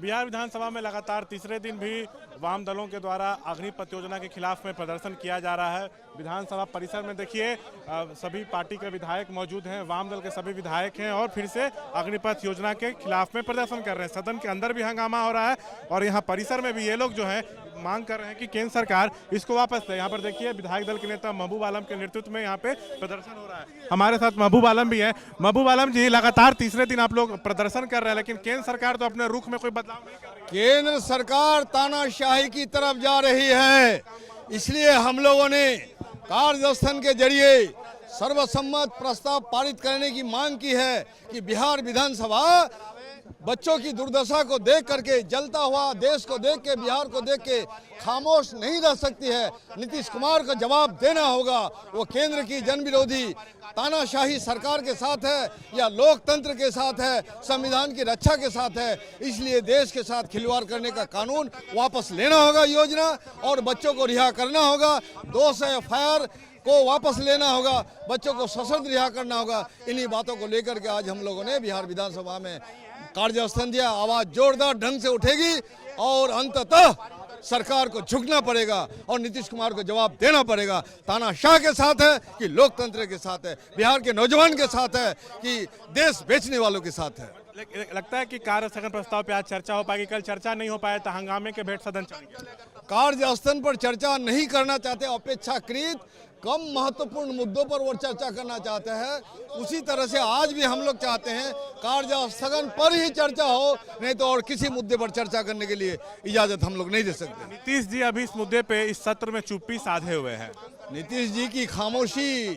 बिहार विधानसभा में लगातार तीसरे दिन भी वाम दलों के द्वारा अग्निपथ योजना के खिलाफ में प्रदर्शन किया जा रहा है। विधानसभा परिसर में देखिए सभी पार्टी के विधायक मौजूद हैं, वाम दल के सभी विधायक हैं और फिर से अग्निपथ योजना के खिलाफ में प्रदर्शन कर रहे हैं। सदन के अंदर भी हंगामा हो रहा है और यहाँ परिसर में भी ये लोग जो है मांग कर रहे हैं कि केंद्र सरकार इसको वापस ले। यहाँ पर देखिए विधायक दल के नेता महबूब आलम के नेतृत्व में यहाँ पे प्रदर्शन हो रहा है। हमारे साथ महबूब आलम भी है। महबूब आलम जी, लगातार तीसरे दिन आप लोग प्रदर्शन कर रहे हैं, लेकिन केंद्र सरकार तो अपने रुख में कोई बदलाव नहीं कर रही। केंद्र सरकार तानाशाही की तरफ जा रही है, इसलिए हम लोगों ने कार्यस्थल के जरिए सर्वसम्मत प्रस्ताव पारित करने की मांग की है कि बिहार विधानसभा बच्चों की दुर्दशा को देख करके, जलता हुआ देश को देख के, बिहार को देख के खामोश नहीं रह सकती है। नीतीश कुमार को जवाब देना होगा। वो केंद्र की जन विरोधी तानाशाही सरकार के साथ है या लोकतंत्र के साथ है, संविधान की रक्षा के साथ है। इसलिए देश के साथ खिलवाड़ करने का कानून वापस लेना होगा योजना, और बच्चों को रिहा करना होगा। 200 FIR को वापस लेना होगा, बच्चों को सशक्त रिहा करना होगा। इन्हीं बातों को लेकर के आज हम लोगों ने बिहार विधानसभा में कार्यस्थल दिया। आवाज जोरदार ढंग से उठेगी और अंततः सरकार को झुकना पड़ेगा और नीतीश कुमार को जवाब देना पड़ेगा। तानाशाह के साथ है कि लोकतंत्र के साथ है, बिहार के नौजवान के साथ है कि देश बेचने वालों के साथ है। लगता है कि कार्य स्थगन प्रस्ताव पे आज चर्चा हो पाएगी। कल चर्चा नहीं हो पाया तो हंगामे के भेंट सदन चल गया। कार्यस्थल पर चर्चा नहीं करना चाहते, अपेक्षाकृत कम महत्वपूर्ण मुद्दों पर वो चर्चा करना चाहते हैं। उसी तरह से आज भी हम लोग चाहते हैं कार्यस्थगन पर ही चर्चा हो, नहीं तो और किसी मुद्दे पर चर्चा करने के लिए इजाजत हम लोग नहीं दे सकते। नीतीश जी अभी इस मुद्दे पे इस सत्र में चुप्पी साधे हुए हैं। नीतीश जी की खामोशी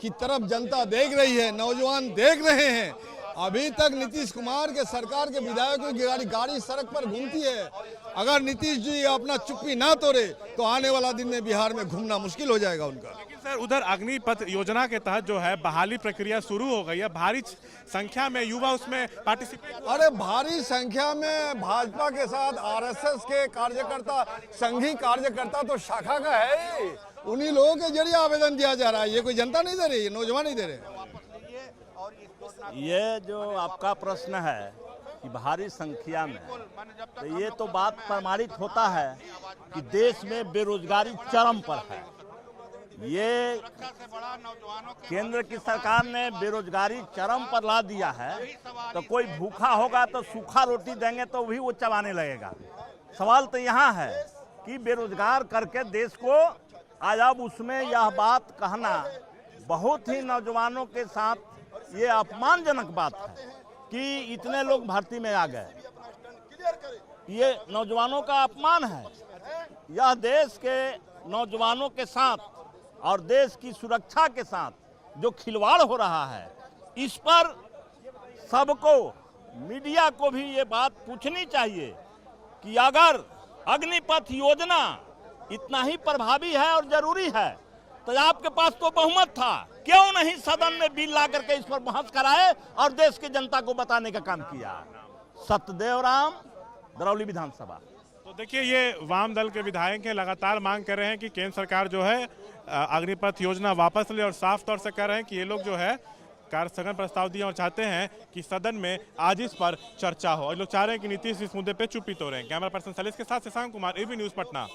की तरफ जनता देख रही है, नौजवान देख रहे हैं। अभी तक नीतीश कुमार के सरकार के विधायकों की गाड़ी सड़क पर घूमती है। अगर नीतीश जी अपना चुप्पी ना तोड़े तो आने वाला दिन में बिहार में घूमना मुश्किल हो जाएगा उनका। लेकिन सर, उधर अग्निपथ योजना के तहत जो है बहाली प्रक्रिया शुरू हो गई है। भारी संख्या में युवा उसमें पार्टिसिपेट। अरे भारी संख्या में भाजपा के साथ RSS के कार्यकर्ता, संघी कार्यकर्ता तो शाखा का है, उन्हीं लोगों के जरिए आवेदन दिया जा रहा है। ये कोई जनता नहीं दे रही है, नौजवान नहीं दे रहे। ये जो आपका प्रश्न है कि भारी संख्या में, तो ये तो बात प्रमाणित होता है कि देश में बेरोजगारी चरम पर है। ये केंद्र की सरकार ने बेरोजगारी चरम पर ला दिया है। तो कोई भूखा होगा तो सूखा रोटी देंगे तो भी वो चबाने लगेगा। सवाल तो यहाँ है कि बेरोजगार करके देश को आज अब उसमें यह बात कहना बहुत ही नौजवानों के साथ ये अपमानजनक बात है कि इतने लोग भर्ती में आ गए। ये नौजवानों का अपमान है। यह देश के नौजवानों के साथ और देश की सुरक्षा के साथ जो खिलवाड़ हो रहा है, इस पर सबको, मीडिया को भी ये बात पूछनी चाहिए कि अगर अग्निपथ योजना इतना ही प्रभावी है और जरूरी है तो आपके पास तो बहुमत था, क्यों नहीं सदन में बिल ला करके इस पर बहस कराए और देश की जनता को बताने का काम किया। सत्यदेव राम, दरौली विधानसभा। तो देखिए, ये वाम दल के विधायक हैं, लगातार मांग कर रहे हैं कि केंद्र सरकार जो है अग्निपथ योजना वापस ले और साफ तौर से कह रहे हैं कि ये लोग जो है कार्य स्थगन प्रस्ताव दिए और चाहते हैं कि सदन में आज इस पर चर्चा हो। और लोग चाह रहे हैं कि नीतीश इस मुद्दे पे चुप्पी तोड़ें। कैमरा पर्सन सलीस के साथ शशांक कुमार, एबी न्यूज़ पटना।